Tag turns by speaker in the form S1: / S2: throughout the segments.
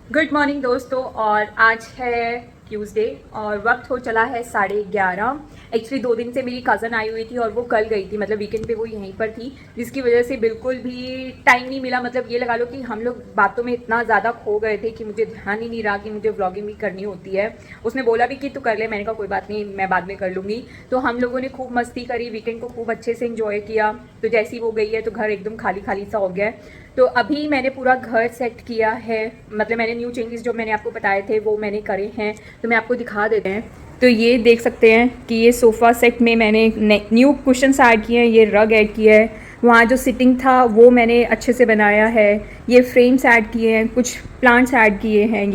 S1: Good morning दोस्तों। और आज है ट्यूसडे और वक्त हो चला है 11:30। एक्चुअली 2 दिन से मेरी कज़न आई हुई थी और वो कल गई थी, मतलब वीकेंड पे वो यहीं पर थी, जिसकी वजह से बिल्कुल भी टाइम नहीं मिला। मतलब ये लगा लो कि हम लोग बातों में इतना ज़्यादा खो गए थे कि मुझे ध्यान ही नहीं रहा कि मुझे व्लॉगिंग भी करनी होती है। उसने बोला भी कि तू कर ले, मैंने कहा कोई बात नहीं, मैं बाद में कर लूँगी। तो हम लोगों ने खूब मस्ती करी, वीकेंड को खूब अच्छे से इंजॉय किया। तो जैसी वो गई है तो घर एकदम खाली खाली सा हो गया है। तो अभी मैंने पूरा घर सेट किया है, मतलब मैंने न्यू चेंजेस जो मैंने आपको बताए थे वो मैंने करे हैं। तो मैं आपको दिखा देते हैं। तो ये देख सकते हैं कि ये सोफ़ा सेट में मैंने न्यू कुशन्स ऐड किए हैं, ये रग ऐड किया है, वहाँ जो सिटिंग था वो मैंने अच्छे से बनाया है, ये फ्रेम्स ऐड किए हैं, कुछ प्लांट्स ऐड किए हैं,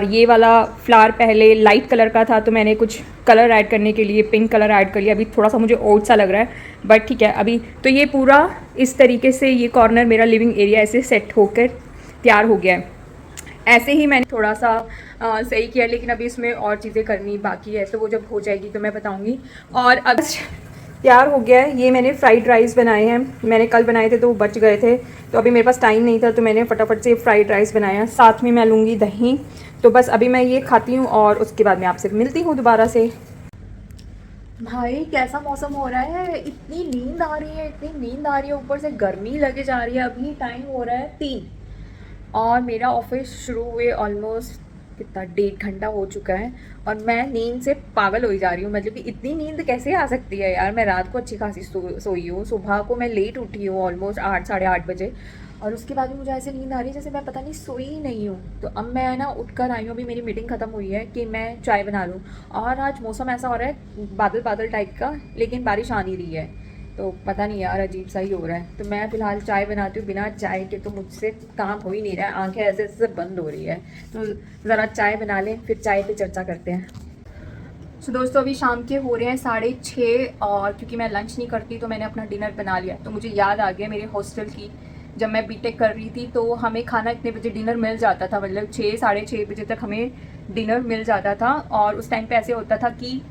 S1: ये वाला फ्लावर पहले लाइट कलर का था तो मैंने कुछ कलर ऐड करने के लिए पिंक कलर ऐड कर लिया। अभी थोड़ा सा मुझे ओड सा लग रहा है बट ठीक है। अभी तो ये पूरा इस तरीके से ये कॉर्नर मेरा लिविंग एरिया ऐसे सेट होकर तैयार हो गया है। ऐसे ही मैंने थोड़ा सा सही किया, लेकिन अभी इसमें और चीज़ें करनी बाकी है, तो वो जब हो जाएगी तो मैं बताऊंगी। और अब तैयार हो गया है। ये मैंने फ्राइड राइस बनाए हैं, मैंने कल बनाए थे तो वो बच गए थे, तो अभी मेरे पास टाइम नहीं था तो मैंने फटाफट से फ्राइड राइस बनाया। साथ में मैं लूँगी दही। तो बस अभी मैं ये खाती हूँ और उसके बाद मैं आपसे मिलती हूँ दोबारा से। भाई कैसा मौसम हो रहा है, इतनी नींद आ रही है, इतनी नींद आ रही है, ऊपर से गर्मी लगे जा रही है। अभी टाइम हो रहा है 3 और मेरा ऑफिस शुरू हुए ऑलमोस्ट कितना 1.5 घंटा हो चुका है और मैं नींद से पागल हो जा रही हूँ। मतलब कि इतनी नींद कैसे आ सकती है यार। मैं रात को अच्छी खासी सोई हूँ, सुबह को मैं लेट उठी हूँ ऑलमोस्ट 8 साढ़े 8 बजे, और उसके बाद भी मुझे ऐसे नींद आ रही है जैसे मैं पता नहीं सोई ही नहीं हूँ। तो अब मैं ना उठ कर आई हूँ, अभी मेरी मीटिंग ख़त्म हुई है कि मैं चाय बना लूँ। और आज मौसम ऐसा हो रहा है बादल बादल टाइप का, लेकिन बारिश आ नहीं रही है, तो पता नहीं यार अजीब सा ही हो रहा है। तो मैं फ़िलहाल चाय बनाती हूँ, बिना चाय के तो मुझसे काम हो ही नहीं रहा है, आंखें ऐसे ऐसे बंद हो रही है। तो ज़रा चाय बना लें फिर चाय पे चर्चा करते हैं। तो दोस्तों अभी शाम के हो रहे हैं 6:30 और क्योंकि मैं लंच नहीं करती तो मैंने अपना डिनर बना लिया। तो मुझे याद आ गया मेरे हॉस्टल की, जब मैं बीटेक कर रही थी तो हमें खाना इतने बजे डिनर मिल जाता था, मतलब 6 साढ़े 6 बजे तक हमें डिनर मिल जाता था। और उस टाइम पे ऐसे होता था कि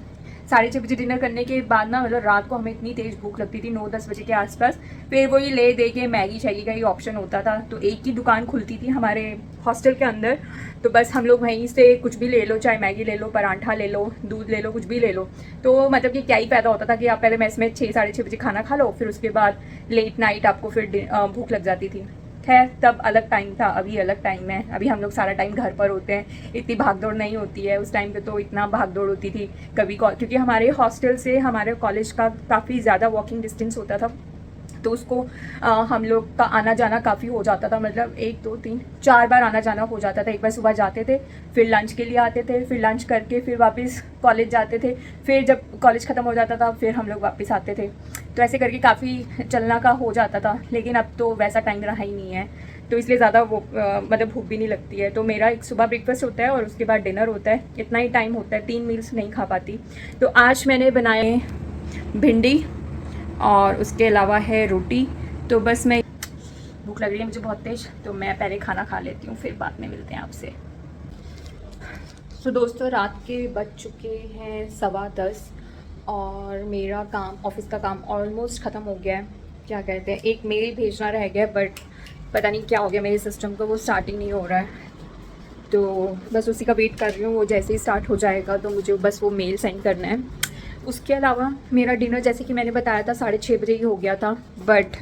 S1: 6:30 बजे डिनर करने के बाद ना, मतलब रात को हमें इतनी तेज़ भूख लगती थी 9-10 बजे के आसपास। फिर वही ले दे के मैगी शैगी का ही ऑप्शन होता था, तो एक ही दुकान खुलती थी हमारे हॉस्टल के अंदर। तो बस हम लोग वहीं से कुछ भी ले लो, चाहे मैगी ले लो, पराठा ले लो, दूध ले लो, कुछ भी ले लो। तो मतलब कि क्या ही पैदा होता था कि आप पहले मेस में 6 साढ़े 6 बजे खाना खा लो, फिर उसके बाद लेट नाइट आपको फिर भूख लग जाती थी। खैर तब अलग टाइम था, अभी अलग टाइम है। अभी हम लोग सारा टाइम घर पर होते हैं, इतनी भागदौड़ नहीं होती है। उस टाइम पे तो इतना भागदौड़ होती थी। कभी क्योंकि हमारे हॉस्टल से हमारे कॉलेज का काफ़ी ज़्यादा वॉकिंग डिस्टेंस होता था, तो उसको हम लोग का आना जाना काफ़ी हो जाता था, मतलब 1 2 3 4 बार आना जाना हो जाता था। एक बार सुबह जाते थे, फिर लंच के लिए आते थे, फिर लंच करके फिर वापस कॉलेज जाते थे, फिर जब कॉलेज ख़त्म हो जाता था फिर हम लोग वापस आते थे। तो ऐसे करके काफ़ी चलना का हो जाता था, लेकिन अब तो वैसा टाइम रहा ही नहीं है, तो इसलिए ज़्यादा वो मतलब भूख भी नहीं लगती है। तो मेरा एक सुबह ब्रेकफास्ट होता है और उसके बाद डिनर होता है, इतना ही टाइम होता है, 3 मील्स नहीं खा पाती। तो आज मैंने बनाए भिंडी और उसके अलावा है रोटी। तो बस मैं, भूख लग रही है मुझे बहुत तेज़, तो मैं पहले खाना खा लेती हूँ फिर बाद में मिलते हैं आपसे। तो दोस्तों रात के बज चुके हैं 10:15 और मेरा काम, ऑफिस का काम ऑलमोस्ट ख़त्म हो गया है। क्या कहते हैं, एक मेल भेजना रह गया बट पता नहीं क्या हो गया मेरे सिस्टम को, वो स्टार्ट ही नहीं हो रहा है। तो बस उसी का वेट कर रही हूँ, वो जैसे ही स्टार्ट हो जाएगा तो मुझे बस वो मेल सेंड करना है। उसके अलावा मेरा डिनर जैसे कि मैंने बताया था 6:30 बजे ही हो गया था, बट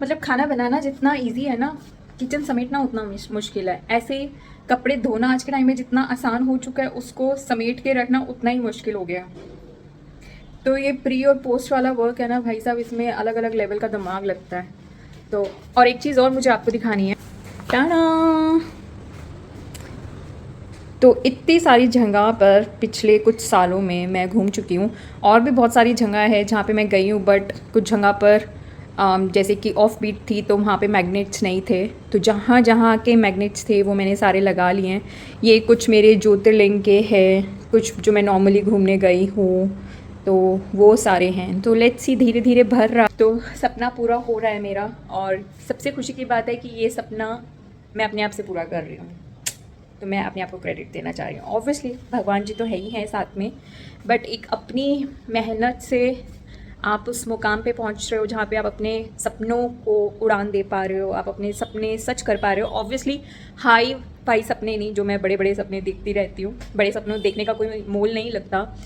S1: मतलब खाना बनाना जितना इजी है ना, किचन समेटना उतना मुश्किल है। ऐसे कपड़े धोना आज के टाइम में जितना आसान हो चुका है, उसको समेट के रखना उतना ही मुश्किल हो गया। तो ये प्री और पोस्ट वाला वर्क है ना भाई साहब, इसमें अलग अलग लेवल का दिमाग लगता है। तो और एक चीज़ और मुझे आपको दिखानी है, टाना। तो इतनी सारी जगह पर पिछले कुछ सालों में मैं घूम चुकी हूँ, और भी बहुत सारी जगह है जहाँ पे मैं गई हूँ, बट कुछ जगह पर जैसे कि ऑफ बीट थी तो वहाँ पे मैग्नेट्स नहीं थे, तो जहाँ जहाँ के मैग्नेट्स थे वो मैंने सारे लगा लिए हैं। ये कुछ मेरे ज्योतिर्लिंग के हैं, कुछ जो मैं नॉर्मली घूमने गई हूँ, तो वो सारे हैं। तो लेट्स सी, धीरे धीरे भर रहा, तो सपना पूरा हो रहा है मेरा, और सबसे खुशी की बात है कि ये सपना मैं अपने आप से पूरा कर रही हूँ, तो मैं अपने आप को क्रेडिट देना चाह रही हूँ। ऑब्वियसली भगवान जी तो है ही हैं साथ में, बट एक अपनी मेहनत से आप उस मुकाम पे पहुंच रहे हो जहाँ पे आप अपने सपनों को उड़ान दे पा रहे हो, आप अपने सपने सच कर पा रहे हो। ऑब्वियसली हाई फाई सपने नहीं, जो मैं बड़े बड़े सपने देखती रहती हूँ, बड़े सपनों देखने का कोई मोल नहीं लगता,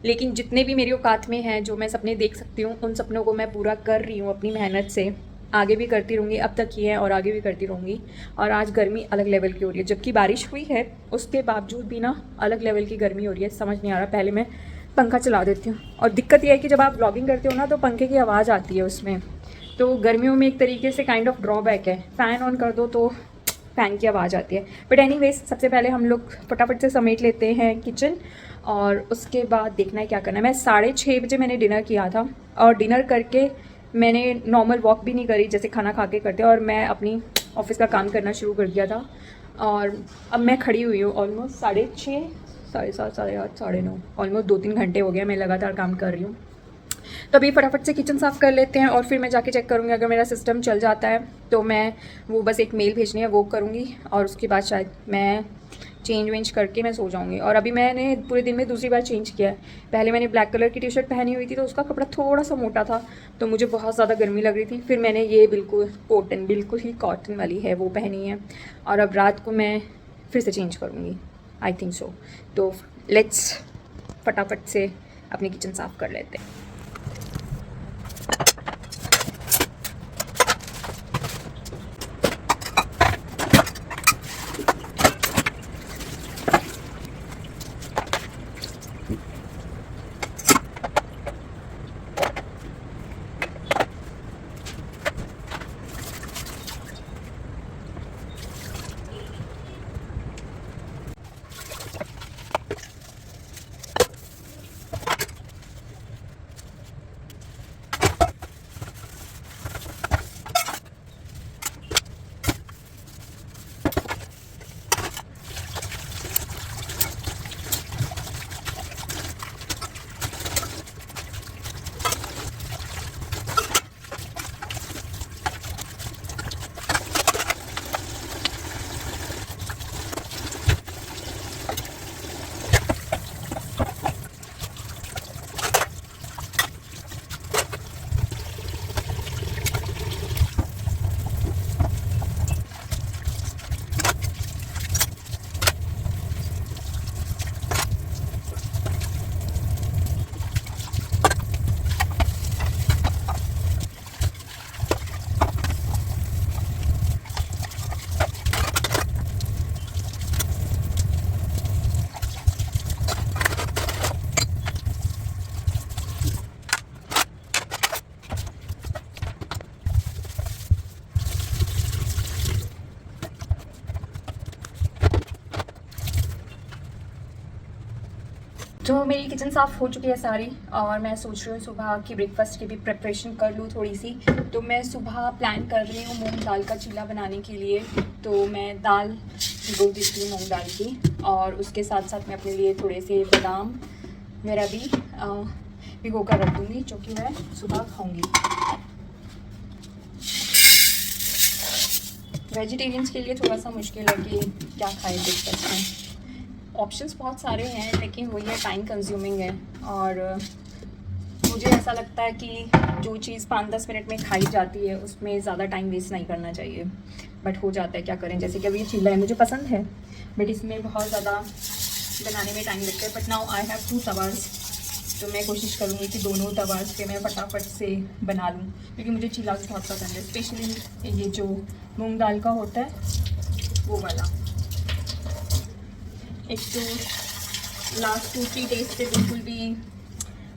S1: लेकिन जितने भी मेरी औकात में हैं, जो मैं सपने देख सकती हूँ, उन सपनों को मैं पूरा कर रही हूँ अपनी मेहनत से। आगे भी करती रहूँगी, अब तक किए हैं और आगे भी करती रहूँगी। और आज गर्मी अलग लेवल की हो रही है, जबकि बारिश हुई है उसके बावजूद भी ना अलग लेवल की गर्मी हो रही है। समझ नहीं आ रहा। पहले मैं पंखा चला देती हूँ, और दिक्कत यह है कि जब आप व्लॉगिंग करते हो ना तो पंखे की आवाज़ आती है उसमें, तो गर्मियों में एक तरीके से काइंड ऑफ ड्रॉबैक है। फ़ैन ऑन कर दो तो फ़ैन की आवाज़ आती है। बट एनीवेज, सबसे पहले हम लोग फटाफट से समेट लेते हैं किचन, और उसके बाद देखना है क्या करना है। मैं 6:30 बजे मैंने डिनर किया था, और डिनर करके मैंने नॉर्मल वॉक भी नहीं करी जैसे खाना खा के करते, और मैं अपनी ऑफिस का काम करना शुरू कर दिया था। और अब मैं खड़ी हुई हूँ ऑलमोस्ट 6:30, 7:30, 8:30, 9:30, ऑलमोस्ट 2-3 घंटे हो गया मैं लगातार काम कर रही हूँ। तो अभी फटाफट से किचन साफ़ कर लेते हैं, और फिर मैं जाके चेक करूँगी। अगर मेरा सिस्टम चल जाता है तो मैं वो बस एक मेल भेजनी है वो करूँगी, और उसके बाद शायद मैं चेंज वेंज करके मैं सो जाऊँगी। और अभी मैंने पूरे दिन में दूसरी बार चेंज किया है। पहले मैंने ब्लैक कलर की टी शर्ट पहनी हुई थी, तो उसका कपड़ा थोड़ा सा मोटा था, तो मुझे बहुत ज़्यादा गर्मी लग रही थी। फिर मैंने ये बिल्कुल ही कॉटन वाली है वो पहनी है, और अब रात को मैं फिर से चेंज करूँगी, आई थिंक सो। तो लेट्स फटाफट से अपनी किचन साफ़ कर लेते हैं। तो मेरी किचन साफ़ हो चुकी है सारी, और मैं सोच रही हूँ सुबह की ब्रेकफास्ट की भी प्रिपरेशन कर लूँ थोड़ी सी। तो मैं सुबह प्लान कर रही हूँ मूंग दाल का चीला बनाने के लिए। तो मैं दाल भिगो देती हूँ मूंग दाल की, और उसके साथ साथ मैं अपने लिए थोड़े से बादाम मेरा भी भिगो कर रख दूँगी, जो कि मैं सुबह खाऊँगी। वेजिटेरियंस के लिए थोड़ा सा मुश्किल है कि क्या खाए ब्रेकफास्ट में। ऑप्शंस बहुत सारे हैं, लेकिन वही है, टाइम कंज्यूमिंग है। और मुझे ऐसा लगता है कि जो चीज़ 5-10 मिनट में खाई जाती है उसमें ज़्यादा टाइम वेस्ट नहीं करना चाहिए, बट हो जाता है, क्या करें। जैसे कि अभी ये चीला है, मुझे पसंद है, बट इसमें बहुत ज़्यादा बनाने में टाइम लगता है। बट नाउ आई हैव 2 तवाज़, तो मैं कोशिश करूँगी कि दोनों तवाज़ पे मैं फटाफट से बना लूँ, क्योंकि मुझे चीला बहुत पसंद है। स्पेशली ये जो मूँग दाल का होता है वो वाला। एक तो लास्ट 2-3 डेज से बिल्कुल भी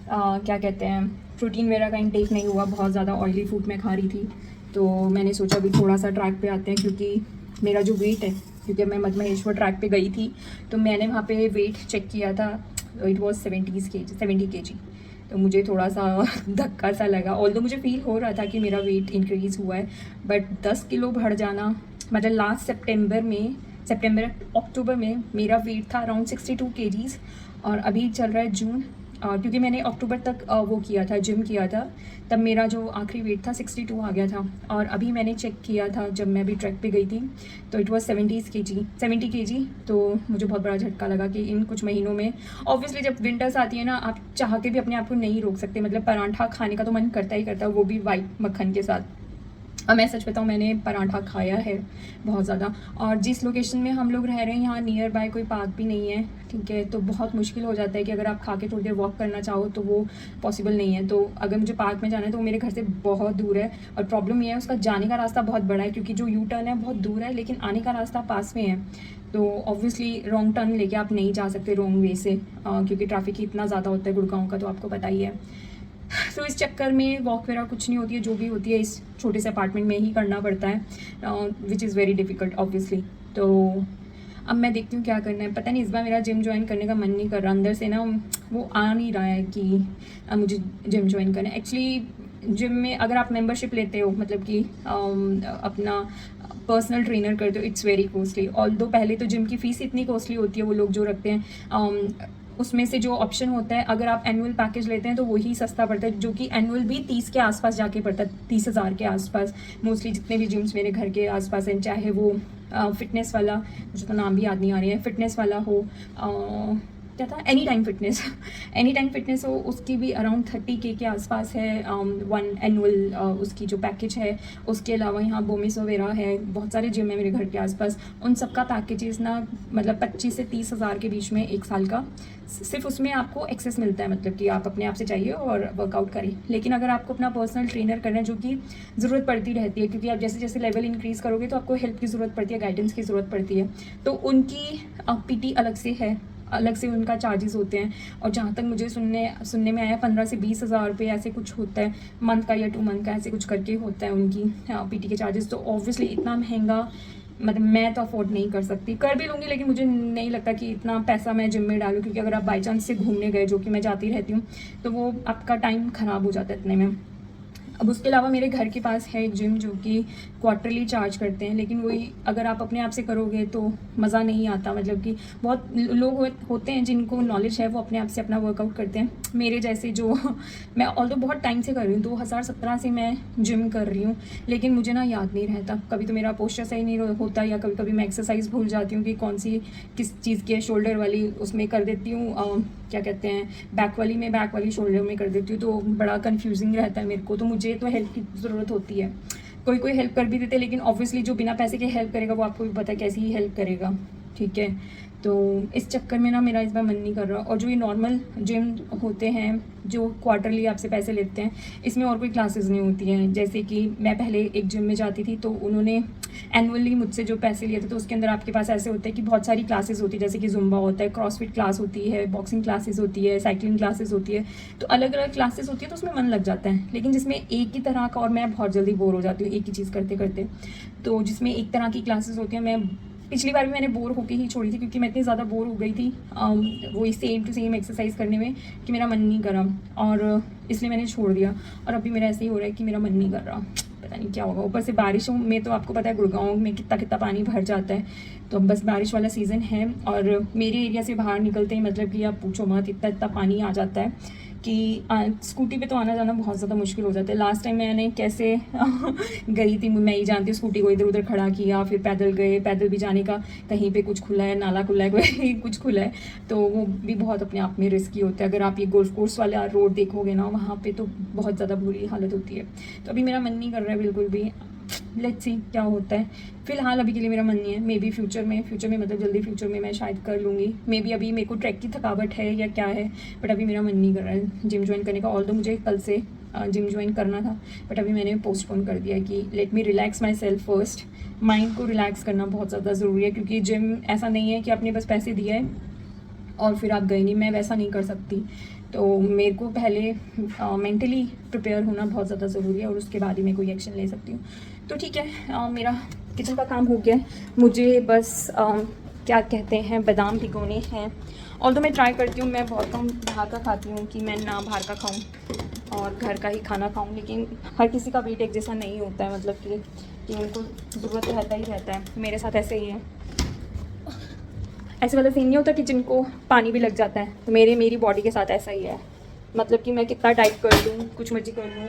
S1: क्या कहते हैं, प्रोटीन मेरा का इंटेक नहीं हुआ। बहुत ज़्यादा ऑयली फूड मैं खा रही थी, तो मैंने सोचा अभी थोड़ा सा ट्रैक पे आते हैं, क्योंकि मेरा जो वेट है, क्योंकि मैं मध्य महेश्वर ट्रैक पे गई थी, तो मैंने वहाँ पे वेट चेक किया था, इट वॉज 70 kg। तो मुझे थोड़ा सा धक्का सा लगा, ऑल्दो मुझे फील हो रहा था कि मेरा वेट इंक्रीज़ हुआ है, बट 10 किलो बढ़ जाना, मतलब लास्ट अक्टूबर में मेरा वेट था अराउंड 62 kgs, और अभी चल रहा है जून,
S2: क्योंकि मैंने अक्टूबर तक वो किया था, जिम किया था, तब मेरा जो आखिरी वेट था 62 आ गया था। और अभी मैंने चेक किया था जब मैं अभी ट्रैक पे गई थी तो इट वाज 70 kg। तो मुझे बहुत बड़ा झटका लगा कि इन कुछ महीनों में, ऑब्वियसली जब विंटर्स आती है ना, आप चाह के भी अपने आप को नहीं रोक सकते। मतलब पराठा खाने का तो मन करता ही करता है, वो भी वाइट मक्खन के साथ। अब मैं सच बताऊँ, मैंने पराठा खाया है बहुत ज़्यादा। और जिस लोकेशन में हम लोग रह रहे हैं यहाँ नियर बाय कोई पार्क भी नहीं है, ठीक है, तो बहुत मुश्किल हो जाता है कि अगर आप खा के थोड़ी देर वॉक करना चाहो तो वो पॉसिबल नहीं है। तो अगर मुझे पार्क में जाना है तो वो मेरे घर से बहुत दूर है। और प्रॉब्लम ये है उसका जाने का रास्ता बहुत बड़ा है, क्योंकि जो यू टर्न है बहुत दूर है लेकिन आने का रास्ता पास में है। तो ऑब्वियसली रॉन्ग टर्न लेके आप नहीं जा सकते रॉन्ग वे से, क्योंकि ट्रैफिक ही इतना ज़्यादा होता है गुड़गांव का, तो आपको पता ही है। तो इस चक्कर में वॉक वगैरह कुछ नहीं होती है, जो भी होती है इस छोटे से अपार्टमेंट में ही करना पड़ता है, which is very difficult obviously. तो अब मैं देखती हूँ क्या करना है। पता नहीं, इस बार मेरा जिम ज्वाइन करने का मन नहीं कर रहा, अंदर से ना वो आ नहीं रहा है कि मुझे जिम ज्वाइन करना है। एक्चुअली जिम में अगर आप मेंबरशिप लेते हो, मतलब कि अपना पर्सनल ट्रेनर करते हो, इट्स वेरी कॉस्टली। ऑल्दो पहले तो जिम की फ़ीस इतनी कॉस्टली होती है, वो लोग जो रखते हैं उसमें से जो ऑप्शन होता है, अगर आप एनुअल पैकेज लेते हैं तो वही सस्ता पड़ता है, जो कि एनुअल भी 30 के आसपास जाके पड़ता है, 30,000 के आसपास। मोस्टली जितने भी जिम्स मेरे घर के आसपास हैं, चाहे वो फिटनेस वाला, मुझे तो नाम भी याद नहीं आ रही है, फिटनेस वाला हो, क्या था, एनी टाइम फिटनेस हो, उसकी भी अराउंड 30K के आसपास है वन एनुअल उसकी जो पैकेज है। उसके अलावा यहाँ बोमिस वगैरह है, बहुत सारे जिम है मेरे घर के आसपास, उन सबका पैकेजेस ना मतलब 25 से 30 हज़ार के बीच में एक साल का। सिर्फ उसमें आपको एक्सेस मिलता है, मतलब कि आप अपने आप से चाहिए और वर्कआउट करें। लेकिन अगर आपको अपना पर्सनल ट्रेनर करना है, जो कि ज़रूरत पड़ती रहती है, क्योंकि आप जैसे जैसे लेवल इंक्रीज़ करोगे तो आपको हेल्प की ज़रूरत पड़ती है, गाइडेंस की ज़रूरत पड़ती है, तो उनकी PT अलग से है, अलग से उनका चार्जेस होते हैं। और जहाँ तक मुझे सुनने में आया 15 से 20 हज़ार रुपये ऐसे कुछ होता है, मंथ का या 2 मंथ का ऐसे कुछ करके होता है उनकी PT के चार्जेस। तो ऑब्वियसली इतना महंगा मतलब मैं तो अफोर्ड नहीं कर सकती, कर भी लूँगी लेकिन मुझे नहीं लगता कि इतना पैसा मैं जिम में डालूँ, क्योंकि अगर आप बाई चांस से घूमने गए, जो कि मैं जाती रहती हूँ, तो वो आपका टाइम ख़राब हो जाता है इतने में। अब उसके अलावा मेरे घर के पास है एक जिम जो कि क्वार्टरली चार्ज करते हैं, लेकिन वही अगर आप अपने आप से करोगे तो मज़ा नहीं आता। मतलब कि बहुत लोग होते हैं जिनको नॉलेज है, वो अपने आप से अपना वर्कआउट करते हैं। मेरे जैसे जो मैं ऑल्दो बहुत टाइम से कर रही हूँ, 2017 से मैं जिम कर रही हूँ, लेकिन मुझे ना याद नहीं रहता, कभी तो मेरा पोस्चर सही नहीं होता, या कभी कभी मैं एक्सरसाइज भूल जाती हूँ कि कौन सी किस चीज़ की है। शोल्डर वाली उसमें कर देती हूँ, क्या कहते हैं, बैक वाली शोल्डर में कर देती हूँ, तो बड़ा कन्फ्यूजिंग रहता है मेरे को। तो मुझे तो हेल्प की ज़रूरत होती है, कोई हेल्प कर भी देते, लेकिन ऑब्वियसली जो बिना पैसे के हेल्प करेगा वो आपको भी पता है कैसी ही हेल्प करेगा, ठीक है। तो इस चक्कर में ना मेरा इस बार मन नहीं कर रहा। और जो ये नॉर्मल जिम होते हैं जो क्वार्टरली आपसे पैसे लेते हैं, इसमें और कोई क्लासेस नहीं होती हैं। जैसे कि मैं पहले एक जिम में जाती थी, तो उन्होंने एनुअली मुझसे जो पैसे लिए थे, तो उसके अंदर आपके पास ऐसे होते हैं कि बहुत सारी क्लासेस होती है, जैसे कि जुम्बा होता है, क्रॉसफिट क्लास होती है, बॉक्सिंग क्लासेस होती है, साइकिलिंग क्लासेस होती है, तो अलग अलग क्लासेस होती है, तो उसमें मन लग जाता है। लेकिन जिसमें एक ही तरह का, और मैं बहुत जल्दी बोर हो जाती हूँ एक ही चीज़ करते करते, तो जिसमें एक तरह की क्लासेस होती हैं, मैं पिछली बार भी मैंने बोर होके ही छोड़ी थी, क्योंकि मैं इतनी ज़्यादा बोर हो गई थी वही सेम टू सेम एक्सरसाइज करने में कि मेरा मन नहीं कर रहा, और इसलिए मैंने छोड़ दिया। और अभी मेरा ऐसे ही हो रहा है कि मेरा मन नहीं कर रहा, पता नहीं क्या होगा। ऊपर से बारिशों में तो आपको पता है गुड़गांव में कितना पानी भर जाता है, तो बस बारिश वाला सीज़न है, और मेरे एरिया से बाहर निकलते ही मतलब कि आप पूछो मत, इतना पानी आ जाता है कि स्कूटी पे तो आना जाना बहुत ज़्यादा मुश्किल हो जाता है। लास्ट टाइम मैंने कैसे गई थी, मैं ही जानती हूँ, स्कूटी को इधर उधर खड़ा किया, फिर पैदल गए, पैदल भी जाने का कहीं पे कुछ खुला है, नाला खुला है, कोई कुछ खुला है, तो वो भी बहुत अपने आप में रिस्की होता है। अगर आप ये गोल्फ कोर्स वाला रोड देखोगे ना, वहाँ पे तो बहुत ज़्यादा बुरी हालत होती है। तो अभी मेरा मन नहीं कर रहा है बिल्कुल भी, लेट्स सी क्या होता है। फिलहाल अभी के लिए मेरा मन नहीं है, मे बी फ्यूचर में मतलब जल्दी फ्यूचर में मैं शायद कर लूँगी। मे बी अभी मेरे को ट्रैक की थकावट है या क्या है, बट अभी मेरा मन नहीं कर रहा है जिम ज्वाइन करने का। ऑल्दो मुझे कल से जिम ज्वाइन करना था, बट अभी मैंने पोस्टपोन कर दिया कि let me relax my self first. Mind को रिलैक्स करना बहुत ज़्यादा ज़रूरी है, क्योंकि जिम ऐसा नहीं है कि आपने बस पैसे दिए है और फिर आप गए नहीं। मैं वैसा नहीं कर सकती, तो मेरे को पहले मेंटली प्रिपेयर होना बहुत ज़्यादा ज़रूरी है, और उसके बाद ही मैं कोई एक्शन ले सकती हूँ। तो ठीक है, मेरा किचन का काम हो गया है, मुझे बस क्या कहते हैं बादाम भिगोने हैं। ऑल्दो मैं ट्राई करती हूँ, मैं बहुत कम बाहर का खाती हूँ कि मैं ना बाहर का खाऊँ और घर का ही खाना खाऊँ, लेकिन हर किसी का वेट एक जैसा नहीं होता है, मतलब कि उनको ज़रूरत रहता ही रहता है। मेरे साथ ऐसे ही है, ऐसे वाला सीन नहीं होता कि जिनको पानी भी लग जाता है, तो मेरी बॉडी के साथ ऐसा ही है। मतलब कि मैं कितना डाइट कर लूँ, कुछ मर्जी कर लूँ,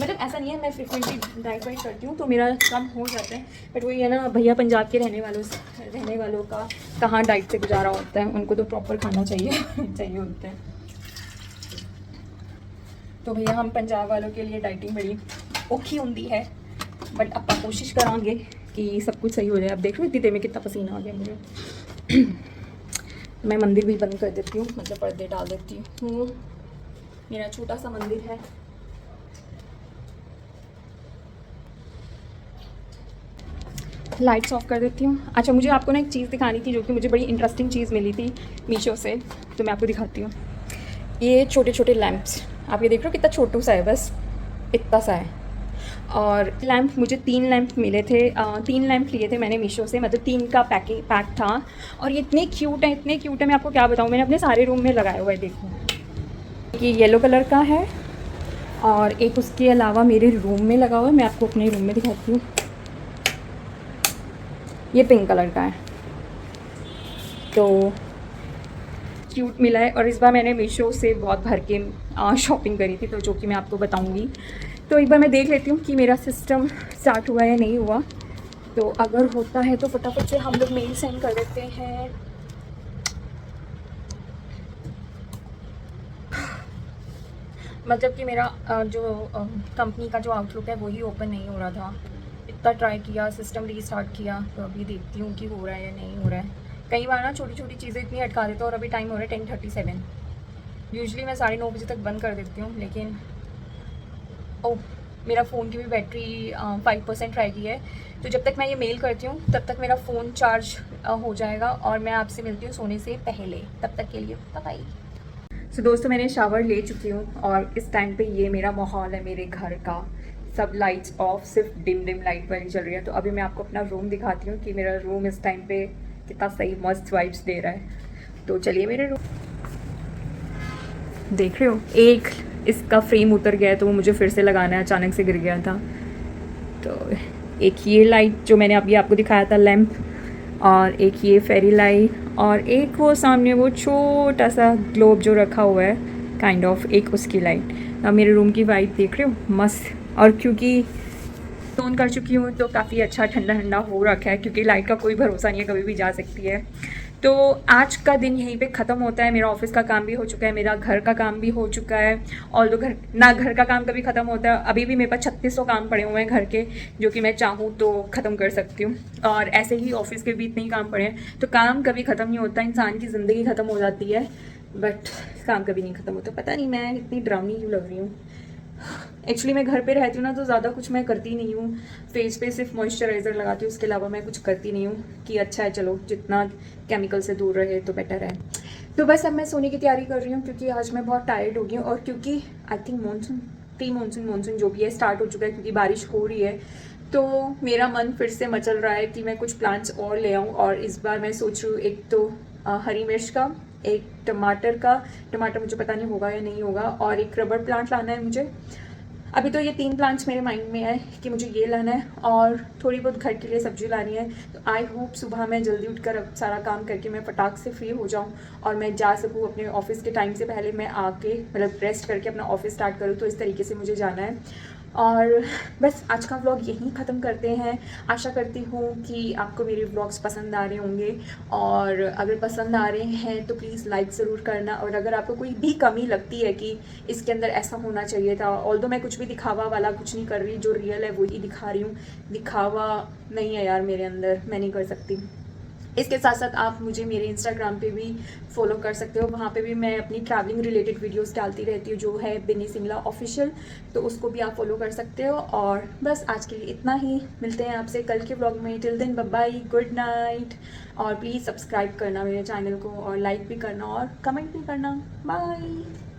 S2: मतलब ऐसा नहीं है, मैं फ्रिक्वेंटली डाइट वाइट करती हूँ तो मेरा कम हो जाता है। बट वही है ना, भैया पंजाब के रहने वालों का कहाँ डाइट से गुजारा होता है, उनको तो प्रॉपर खाना चाहिए चाहिए होता है। तो भैया हम पंजाब वालों के लिए डाइटिंग बड़ी औखी होती है, बट आप कोशिश करांगे कि सब कुछ सही हो जाए। अब देख लो इतनी देर में कितना पसीना आ गया मुझे मैं मंदिर भी बंद कर देती हूँ, मतलब पर्दे डाल देती हूँ। मेरा छोटा सा मंदिर है। लाइट्स ऑफ कर देती हूँ। अच्छा, मुझे आपको ना एक चीज़ दिखानी थी जो कि मुझे बड़ी इंटरेस्टिंग चीज़ मिली थी मीशो से, तो मैं आपको दिखाती हूँ। ये छोटे छोटे लैंप्स, आप ये देख रहे हो कितना छोटू सा है, बस इतना सा है। और लैंप मुझे 3 लैंप मिले थे, 3 लैंप लिए थे मैंने मीशो से, मतलब 3 का पैक था। और ये इतने क्यूट है, मैं आपको क्या बताऊँ। मैंने अपने सारे रूम में लगाया हुआ है, देखो। ये येलो कलर का है और एक उसके अलावा मेरे रूम में लगा हुआ है। मैं आपको अपने रूम में दिखाती हूँ। ये पिंक कलर का है, तो क्यूट मिला है। और इस बार मैंने मीशो से बहुत भर के शॉपिंग करी थी, तो जो कि मैं आपको बताऊंगी। तो एक बार मैं देख लेती हूँ कि मेरा सिस्टम स्टार्ट हुआ या नहीं हुआ। तो अगर होता है तो फटाफट से हम लोग मेल सेंड कर देते हैं। मतलब कि मेरा जो कंपनी का जो आउटलुक है वही ओपन नहीं हो रहा था। इतना ट्राई किया, सिस्टम रीस्टार्ट किया, तो अभी देखती हूँ कि हो रहा है या नहीं हो रहा है। कई बार ना छोटी छोटी चीज़ें इतनी अटका देते हैं। और अभी टाइम हो रहा है 10:37। यूजुअली मैं 9:30 बजे तक बंद कर देती हूँ, लेकिन ओह, मेरा फ़ोन की भी बैटरी 5% रह गई है। तो जब तक मैं ये मेल करती हूँ तब तक मेरा फ़ोन चार्ज हो जाएगा और मैं आपसे मिलती हूँ सोने से पहले। तब तक के लिए बाय। सो दोस्तों, मैंने शावर ले चुकी हूँ और इस टाइम पे ये मेरा माहौल है मेरे घर का। सब लाइट्स ऑफ, सिर्फ डिम लाइट वाली चल रही है। तो अभी मैं आपको अपना रूम दिखाती हूँ कि मेरा रूम इस टाइम पे कितना सही मस्त वाइब्स दे रहा है। तो चलिए मेरे रूम देख रहे हो, एक इसका फ्रेम उतर गया है तो वो मुझे फिर से लगाना है, अचानक से गिर गया था। तो एक ये लाइट जो मैंने अभी आपको दिखाया था लैंप, और एक ये फेरी लाइट, और एक वो सामने वो छोटा सा ग्लोब जो रखा हुआ है काइंड ऑफ, एक उसकी लाइट। अब मेरे रूम की वाइब देख रहे हो, मस्त। और क्योंकि ऑन कर चुकी हूँ तो काफ़ी अच्छा ठंडा ठंडा हो रखा है, क्योंकि लाइट का कोई भरोसा नहीं है, कभी भी जा सकती है। तो आज का दिन यहीं पे ख़त्म होता है। मेरा ऑफिस का काम भी हो चुका है, मेरा घर का काम भी हो चुका है। और तो घर का काम कभी ख़त्म होता है। अभी भी मेरे पास 3600 काम पड़े हुए हैं घर के, जो कि मैं चाहूँ तो ख़त्म कर सकती हूँ। और ऐसे ही ऑफिस के भी इतने ही काम पड़े हैं। तो काम कभी ख़त्म नहीं होता, इंसान की ज़िंदगी ख़त्म हो जाती है बट काम कभी नहीं ख़त्म होता। पता नहीं मैं इतनी ड्रामी क्यों लग रही हूँ। एक्चुअली मैं घर पे रहती हूँ ना, तो ज़्यादा कुछ मैं करती नहीं हूँ। फेस पे सिर्फ मॉइस्चराइज़र लगाती हूँ, उसके अलावा मैं कुछ करती नहीं हूँ। कि अच्छा है, चलो जितना केमिकल से दूर रहे तो बेटर है। तो बस अब मैं सोने की तैयारी कर रही हूँ, क्योंकि आज मैं बहुत टायर्ड हो गई हूँ। और क्योंकि आई थिंक मानसून जो भी है स्टार्ट हो चुका है, क्योंकि बारिश हो रही है। तो मेरा मन फिर से मचल रहा है कि मैं कुछ प्लांट्स और ले आऊँ। और इस बार मैं सोच रही हूँ, एक तो हरी मिर्च का, एक टमाटर मुझे पता नहीं होगा या नहीं होगा, और एक रबर प्लांट लाना है मुझे। अभी तो ये 3 प्लांट्स मेरे माइंड में है कि मुझे ये लाना है, और थोड़ी बहुत घर के लिए सब्जी लानी है। तो आई होप सुबह मैं जल्दी उठकर अब सारा काम करके मैं फटाक से फ्री हो जाऊं और मैं जा सकूं अपने ऑफिस के टाइम से पहले। मैं आके मतलब रेस्ट करके अपना ऑफिस स्टार्ट करूं, तो इस तरीके से मुझे जाना है। और बस आज का व्लॉग यहीं ख़त्म करते हैं। आशा करती हूँ कि आपको मेरे व्लॉग्स पसंद आ रहे होंगे, और अगर पसंद आ रहे हैं तो प्लीज़ लाइक ज़रूर करना। और अगर आपको कोई भी कमी लगती है कि इसके अंदर ऐसा होना चाहिए था, ऑल्दो मैं कुछ भी दिखावा वाला कुछ नहीं कर रही, जो रियल है वही दिखा रही हूँ। दिखावा नहीं है यार मेरे अंदर, मैं नहीं कर सकती। इसके साथ साथ आप मुझे मेरे इंस्टाग्राम पे भी फॉलो कर सकते हो। वहाँ पे भी मैं अपनी ट्रैवलिंग रिलेटेड वीडियोस डालती रहती हूँ, जो है बिनी सिंगला ऑफिशियल, तो उसको भी आप फॉलो कर सकते हो। और बस आज के लिए इतना ही, मिलते हैं आपसे कल के व्लॉग में। Till then bye bye, good night. और प्लीज़ सब्सक्राइब करना मेरे चैनल को, और लाइक भी करना और कमेंट भी करना। बाय।